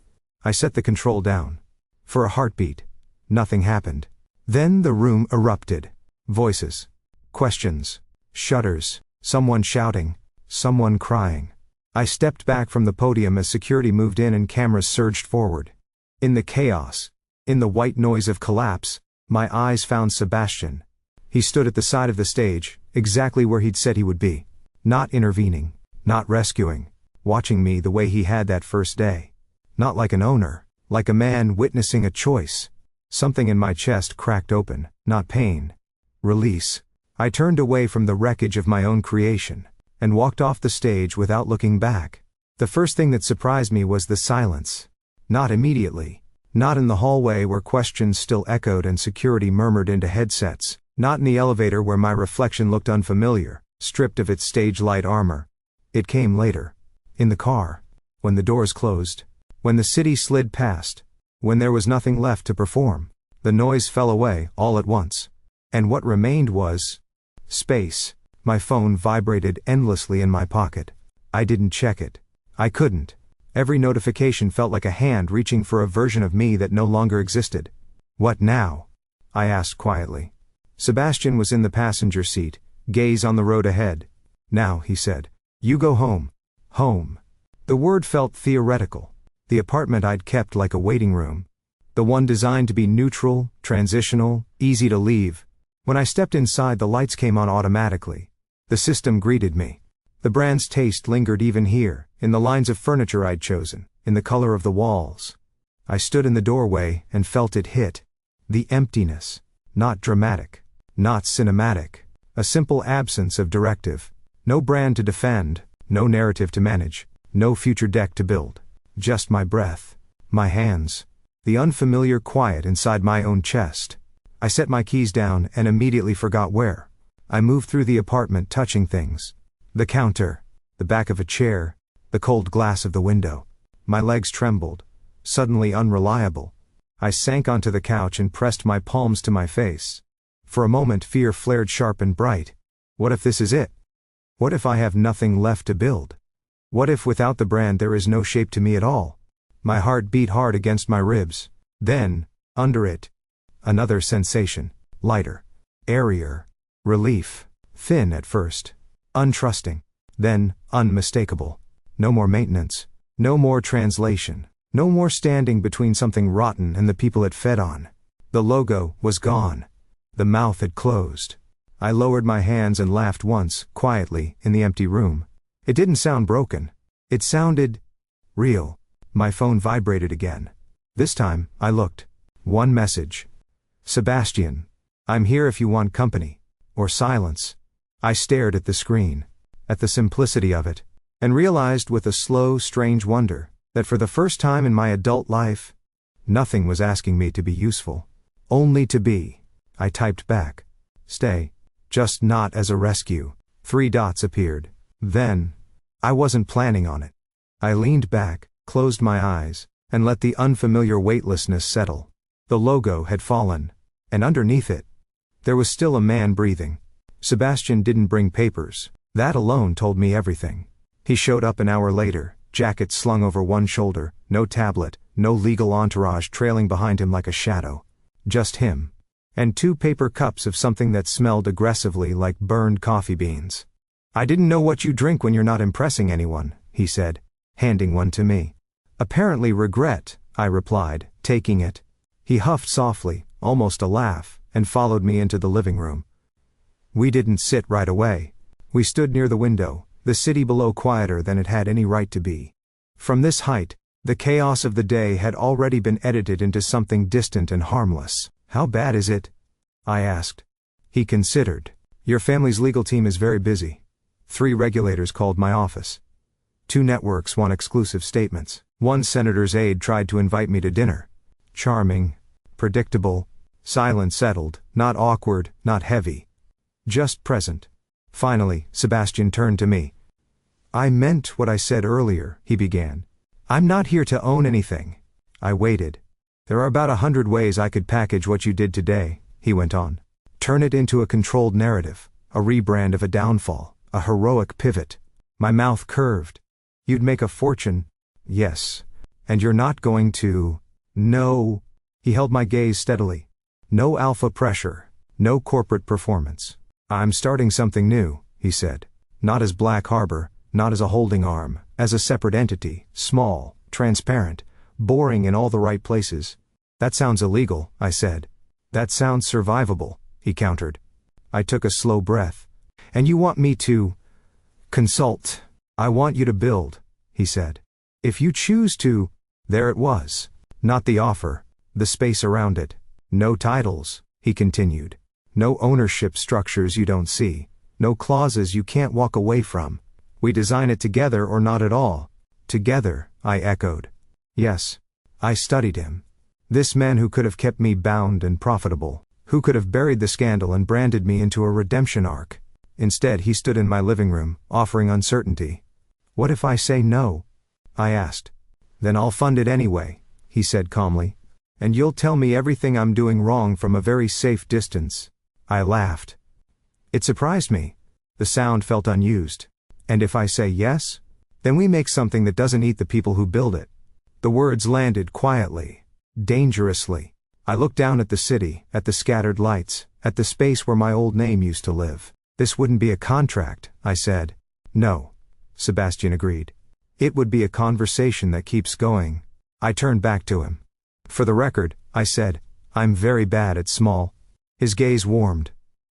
I set the control down. For a heartbeat. Nothing happened. Then the room erupted. Voices. Questions. Shudders. Someone shouting. Someone crying. I stepped back from the podium as security moved in and cameras surged forward. In the chaos, in the white noise of collapse, my eyes found Sebastian. He stood at the side of the stage, exactly where he'd said he would be. Not intervening. Not rescuing. Watching me the way he had that first day. Not like an owner. Like a man witnessing a choice. Something in my chest cracked open, not pain. Release. I turned away from the wreckage of my own creation, and walked off the stage without looking back. The first thing that surprised me was the silence. Not immediately. Not in the hallway where questions still echoed and security murmured into headsets. Not in the elevator where my reflection looked unfamiliar, stripped of its stage light armor. It came later. In the car. When the doors closed. When the city slid past. When there was nothing left to perform. The noise fell away, all at once. And what remained was space. My phone vibrated endlessly in my pocket. I didn't check it. I couldn't. Every notification felt like a hand reaching for a version of me that no longer existed. What now? I asked quietly. Sebastian was in the passenger seat, gaze on the road ahead. Now, he said. You go home. Home. The word felt theoretical. The apartment I'd kept like a waiting room. The one designed to be neutral, transitional, easy to leave. When I stepped inside, the lights came on automatically. The system greeted me. The brand's taste lingered even here, in the lines of furniture I'd chosen, in the color of the walls. I stood in the doorway and felt it hit. The emptiness. Not dramatic. Not cinematic. A simple absence of directive. No brand to defend, no narrative to manage, no future deck to build. Just my breath. My hands. The unfamiliar quiet inside my own chest. I set my keys down and immediately forgot where. I moved through the apartment touching things. The counter. The back of a chair. The cold glass of the window. My legs trembled. Suddenly unreliable. I sank onto the couch and pressed my palms to my face. For a moment fear flared sharp and bright. What if this is it? What if I have nothing left to build? What if without the brand there is no shape to me at all? My heart beat hard against my ribs. Then, under it, another sensation. Lighter. Airier. Relief. Thin at first. Untrusting. Then, unmistakable. No more maintenance. No more translation. No more standing between something rotten and the people it fed on. The logo was gone. The mouth had closed. I lowered my hands and laughed once, quietly, in the empty room. It didn't sound broken. It sounded real. My phone vibrated again. This time, I looked. One message. Sebastian. I'm here if you want company. Or silence. I stared at the screen. At the simplicity of it. And realized with a slow, strange wonder, that for the first time in my adult life, nothing was asking me to be useful. Only to be. I typed back. Stay. Just not as a rescue. 3 dots appeared. Then, I wasn't planning on it. I leaned back, closed my eyes, and let the unfamiliar weightlessness settle. The logo had fallen. And underneath it, there was still a man breathing. Sebastian didn't bring papers. That alone told me everything. He showed up an hour later, jacket slung over one shoulder, no tablet, no legal entourage trailing behind him like a shadow. Just him. And 2 paper cups of something that smelled aggressively like burned coffee beans. I didn't know what you drink when you're not impressing anyone, he said, handing one to me. Apparently regret, I replied, taking it. He huffed softly, almost a laugh, and followed me into the living room. We didn't sit right away. We stood near the window, the city below quieter than it had any right to be. From this height, the chaos of the day had already been edited into something distant and harmless. "How bad is it?" I asked. He considered. "Your family's legal team is very busy. 3 regulators called my office. 2 networks want exclusive statements. 1 senator's aide tried to invite me to dinner. Charming. Predictable. Silent settled, not awkward, not heavy. Just present." Finally, Sebastian turned to me. "I meant what I said earlier," he began. "I'm not here to own anything." I waited. "There are about 100 ways I could package what you did today," he went on. "Turn it into a controlled narrative, a rebrand of a downfall, a heroic pivot." My mouth curved. "You'd make a fortune." "Yes. And you're not going to." "No." He held my gaze steadily. "No alpha pressure. No corporate performance. I'm starting something new," he said. "Not as Black Harbor, not as a holding arm, as a separate entity, small, transparent, boring in all the right places." "That sounds illegal," I said. "That sounds survivable," he countered. I took a slow breath. "And you want me to consult?" "I want you to build," he said. "If you choose to." There it was. Not the offer, the space around it. "No titles," he continued. "No ownership structures you don't see. No clauses you can't walk away from. We design it together or not at all." "Together," I echoed. Yes. I studied him. This man who could have kept me bound and profitable, who could have buried the scandal and branded me into a redemption arc. Instead, he stood in my living room, offering uncertainty. "What if I say no?" I asked. "Then I'll fund it anyway," he said calmly. "And you'll tell me everything I'm doing wrong from a very safe distance." I laughed. It surprised me. The sound felt unused. "And if I say yes? Then we make something that doesn't eat the people who build it." The words landed quietly, dangerously. I looked down at the city, at the scattered lights, at the space where my old name used to live. "This wouldn't be a contract," I said. "No," Sebastian agreed. "It would be a conversation that keeps going." I turned back to him. "For the record," I said, "I'm very bad at small." His gaze warmed.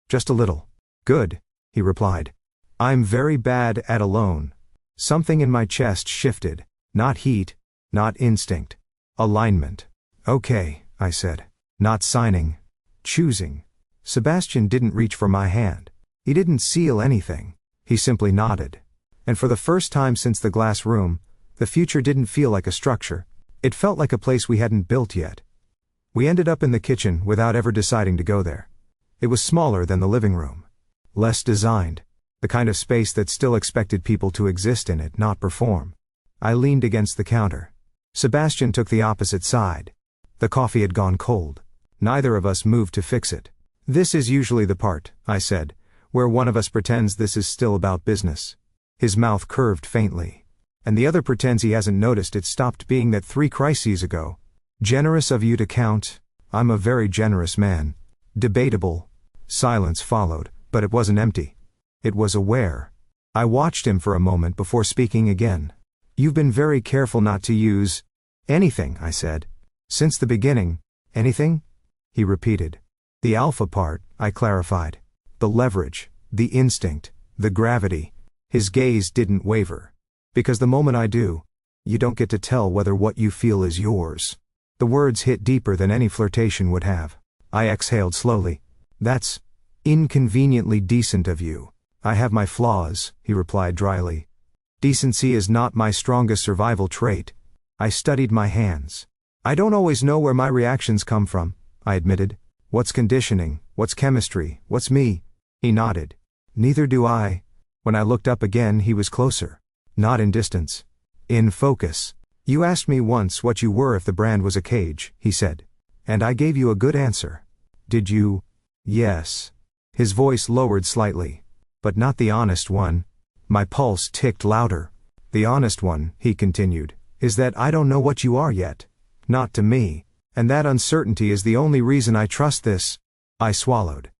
"Just a little." "Good," he replied. "I'm very bad at alone." Something in my chest shifted. Not heat, not instinct. Alignment. "Okay," I said. "Not signing. Choosing." Sebastian didn't reach for my hand. He didn't seal anything. He simply nodded. And for the first time since the glass room, the future didn't feel like a structure. It felt like a place we hadn't built yet. We ended up in the kitchen without ever deciding to go there. It was smaller than the living room. Less designed. The kind of space that still expected people to exist in it, not perform. I leaned against the counter. Sebastian took the opposite side. The coffee had gone cold. Neither of us moved to fix it. "This is usually the part," I said, "where one of us pretends this is still about business." His mouth curved faintly. "And the other pretends he hasn't noticed it stopped being that 3 crises ago." "Generous of you to count." "I'm a very generous man." "Debatable." Silence followed, but it wasn't empty. It was aware. I watched him for a moment before speaking again. "You've been very careful not to use anything," I said. "Since the beginning." "Anything?" he repeated. "The alpha part," I clarified. "The leverage, the instinct, the gravity." His gaze didn't waver. "Because the moment I do, you don't get to tell whether what you feel is yours." The words hit deeper than any flirtation would have. I exhaled slowly. "That's inconveniently decent of you." "I have my flaws," he replied dryly. "Decency is not my strongest survival trait." I studied my hands. "I don't always know where my reactions come from," I admitted. "What's conditioning, what's chemistry, what's me?" He nodded. "Neither do I." When I looked up again, he was closer. Not in distance. In focus. "You asked me once what you were if the brand was a cage," he said. "And I gave you a good answer." "Did you?" "Yes." His voice lowered slightly. "But not the honest one." My pulse ticked louder. "The honest one," he continued, "is that I don't know what you are yet. Not to me. And that uncertainty is the only reason I trust this." I swallowed.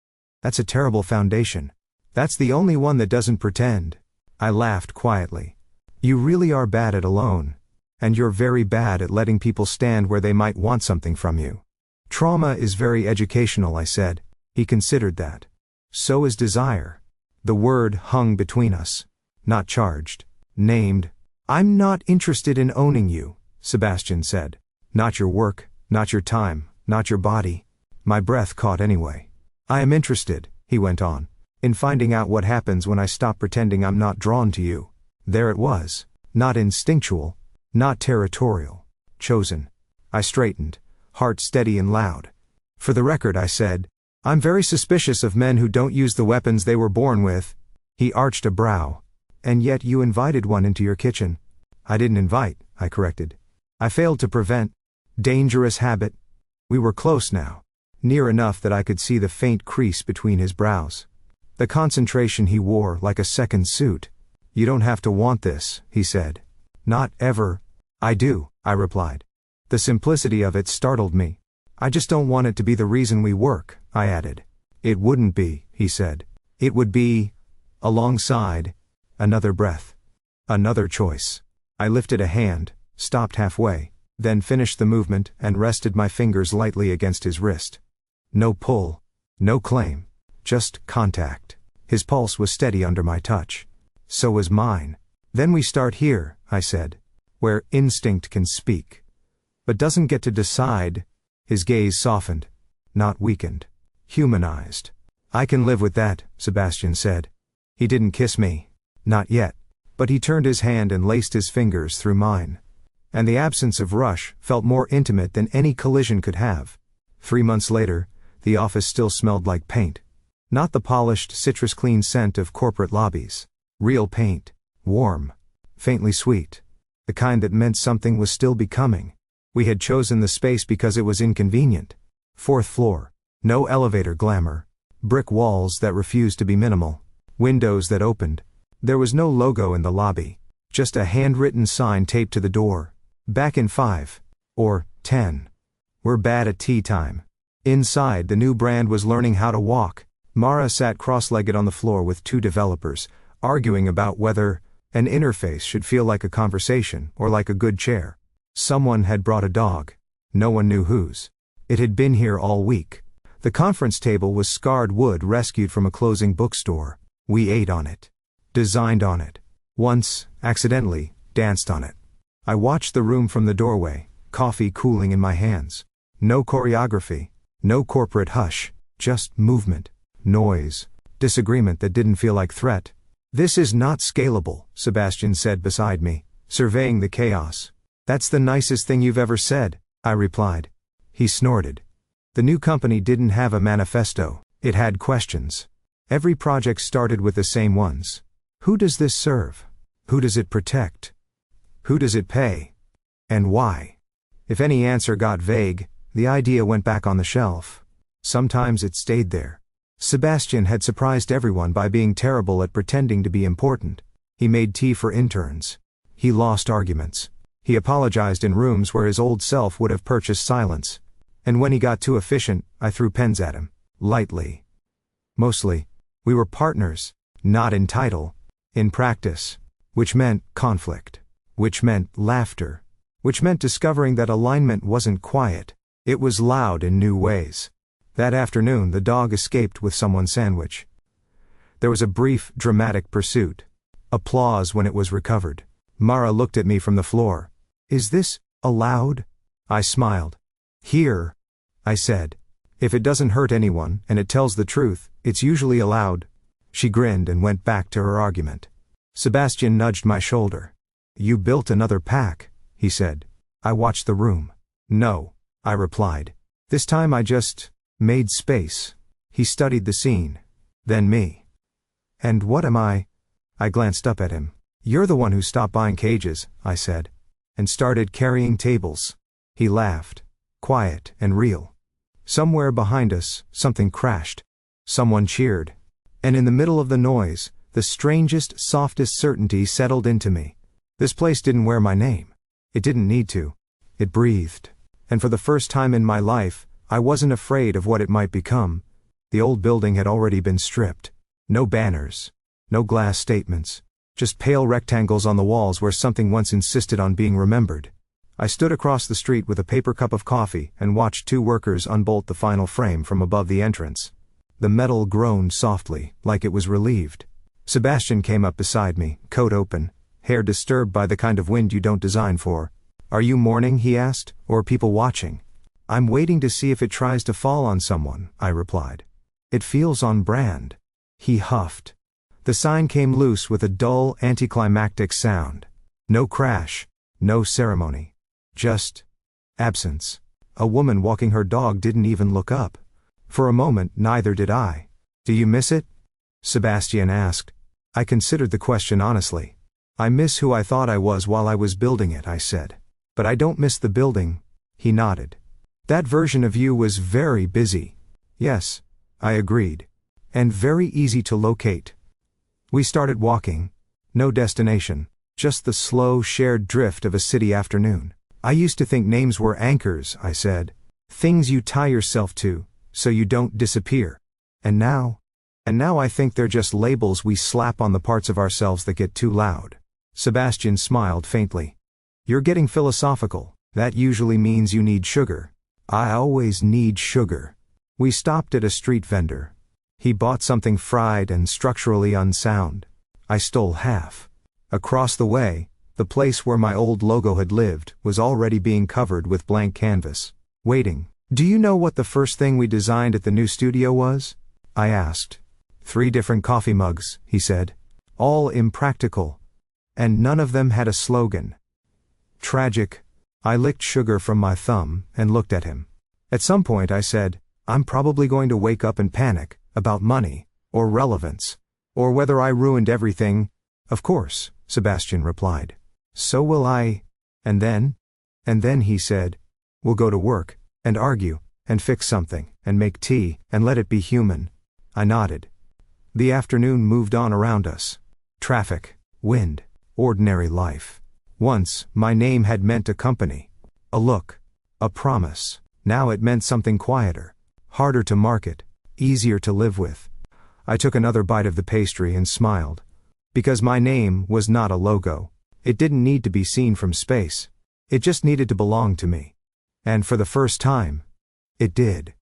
"That's a terrible foundation. That's the only one that doesn't pretend." I laughed quietly. "You really are bad at alone. And you're very bad at letting people stand where they might want something from you." Trauma is very educational, I said. He considered that. So is desire. The word hung between us. Not charged. Named. I'm not interested in owning you, Sebastian said. Not your work, not your time, not your body. My breath caught anyway. I am interested, he went on, in finding out what happens when I stop pretending I'm not drawn to you. There it was. Not instinctual. Not territorial. Chosen. I straightened, heart steady and loud. For the record, I said, I'm very suspicious of men who don't use the weapons they were born with. He arched a brow. And yet you invited one into your kitchen. I didn't invite, I corrected. I failed to prevent. Dangerous habit. We were close now. Near enough that I could see the faint crease between his brows. The concentration he wore like a second suit. You don't have to want this, he said. Not ever. I do, I replied. The simplicity of it startled me. I just don't want it to be the reason we work, I added. It wouldn't be, he said. It would be, alongside, another breath. Another choice. I lifted a hand, stopped halfway, then finished the movement and rested my fingers lightly against his wrist. No pull. No claim. Just contact. His pulse was steady under my touch. So was mine. Then we start here, I said. Where instinct can speak. But doesn't get to decide. His gaze softened. Not weakened. Humanized. I can live with that, Sebastian said. He didn't kiss me. Not yet. But he turned his hand and laced his fingers through mine. And the absence of rush felt more intimate than any collision could have. 3 months later, the office still smelled like paint. Not the polished, citrus-clean scent of corporate lobbies. Real paint. Warm. Faintly sweet. The kind that meant something was still becoming. We had chosen the space because it was inconvenient. 4th floor. No elevator glamour. Brick walls that refused to be minimal. Windows that opened. There was no logo in the lobby. Just a handwritten sign taped to the door. Back in 5. Or 10. We're bad at tea time. Inside, the new brand was learning how to walk. Mara sat cross-legged on the floor with 2 developers, arguing about whether an interface should feel like a conversation or like a good chair. Someone had brought a dog. No one knew whose. It had been here all week. The conference table was scarred wood rescued from a closing bookstore. We ate on it. Designed on it. Once, accidentally, danced on it. I watched the room from the doorway, coffee cooling in my hands. No choreography. No corporate hush. Just movement. Noise. Disagreement that didn't feel like threat. This is not scalable, Sebastian said beside me, surveying the chaos. That's the nicest thing you've ever said, I replied. He snorted. The new company didn't have a manifesto. It had questions. Every project started with the same ones. Who does this serve? Who does it protect? Who does it pay? And why? If any answer got vague, the idea went back on the shelf. Sometimes it stayed there. Sebastian had surprised everyone by being terrible at pretending to be important. He made tea for interns. He lost arguments. He apologized in rooms where his old self would have purchased silence. And when he got too efficient, I threw pens at him. Lightly. Mostly, we were partners, not in title, in practice. Which meant conflict. Which meant laughter. Which meant discovering that alignment wasn't quiet. It was loud in new ways. That afternoon the dog escaped with someone's sandwich. There was a brief, dramatic pursuit. Applause when it was recovered. Mara looked at me from the floor. Is this allowed? I smiled. Here, I said. If it doesn't hurt anyone, and it tells the truth, it's usually allowed. She grinned and went back to her argument. Sebastian nudged my shoulder. You built another pack, he said. I watched the room. No, I replied. This time I just made space. He studied the scene. Then me. And what am I? I glanced up at him. You're the one who stopped buying cages, I said. And started carrying tables. He laughed. Quiet and real. Somewhere behind us, something crashed. Someone cheered. And in the middle of the noise, the strangest, softest certainty settled into me. This place didn't wear my name. It didn't need to. It breathed. And for the first time in my life, I wasn't afraid of what it might become. The old building had already been stripped. No banners. No glass statements. Just pale rectangles on the walls where something once insisted on being remembered. I stood across the street with a paper cup of coffee and watched two workers unbolt the final frame from above the entrance. The metal groaned softly, like it was relieved. Sebastian came up beside me, coat open, hair disturbed by the kind of wind you don't design for. "Are you mourning?" he asked, "or people watching?" "I'm waiting to see if it tries to fall on someone," I replied. "It feels on brand." He huffed. The sign came loose with a dull, anticlimactic sound. No crash, no ceremony. Just absence. A woman walking her dog didn't even look up. For a moment, neither did I. "Do you miss it?" Sebastian asked. I considered the question honestly. "I miss who I thought I was while I was building it," I said. "But I don't miss the building." He nodded. "That version of you was very busy." "Yes," I agreed. "And very easy to locate." We started walking. No destination, just the slow, shared drift of a city afternoon. "I used to think names were anchors," I said. "Things you tie yourself to, so you don't disappear. And now I think they're just labels we slap on the parts of ourselves that get too loud." Sebastian smiled faintly. "You're getting philosophical. That usually means you need sugar." "I always need sugar." We stopped at a street vendor. He bought something fried and structurally unsound. I stole half. Across the way, the place where my old logo had lived was already being covered with blank canvas. Waiting. "Do you know what the first thing we designed at the new studio was?" I asked. 3 different coffee mugs," he said. "All impractical. And none of them had a slogan." Tragic. I licked sugar from my thumb and looked at him. At some point I said, "I'm probably going to wake up and panic, about money, or relevance, or whether I ruined everything." "Of course," Sebastian replied. "So will I." And then, he said, "We'll go to work, and argue, and fix something, and make tea, and let it be human." I nodded. The afternoon moved on around us. Traffic, wind, ordinary life. Once, my name had meant a company, a look, a promise. Now it meant something quieter, harder to market, easier to live with. I took another bite of the pastry and smiled. Because my name was not a logo. It didn't need to be seen from space. It just needed to belong to me. And for the first time, it did.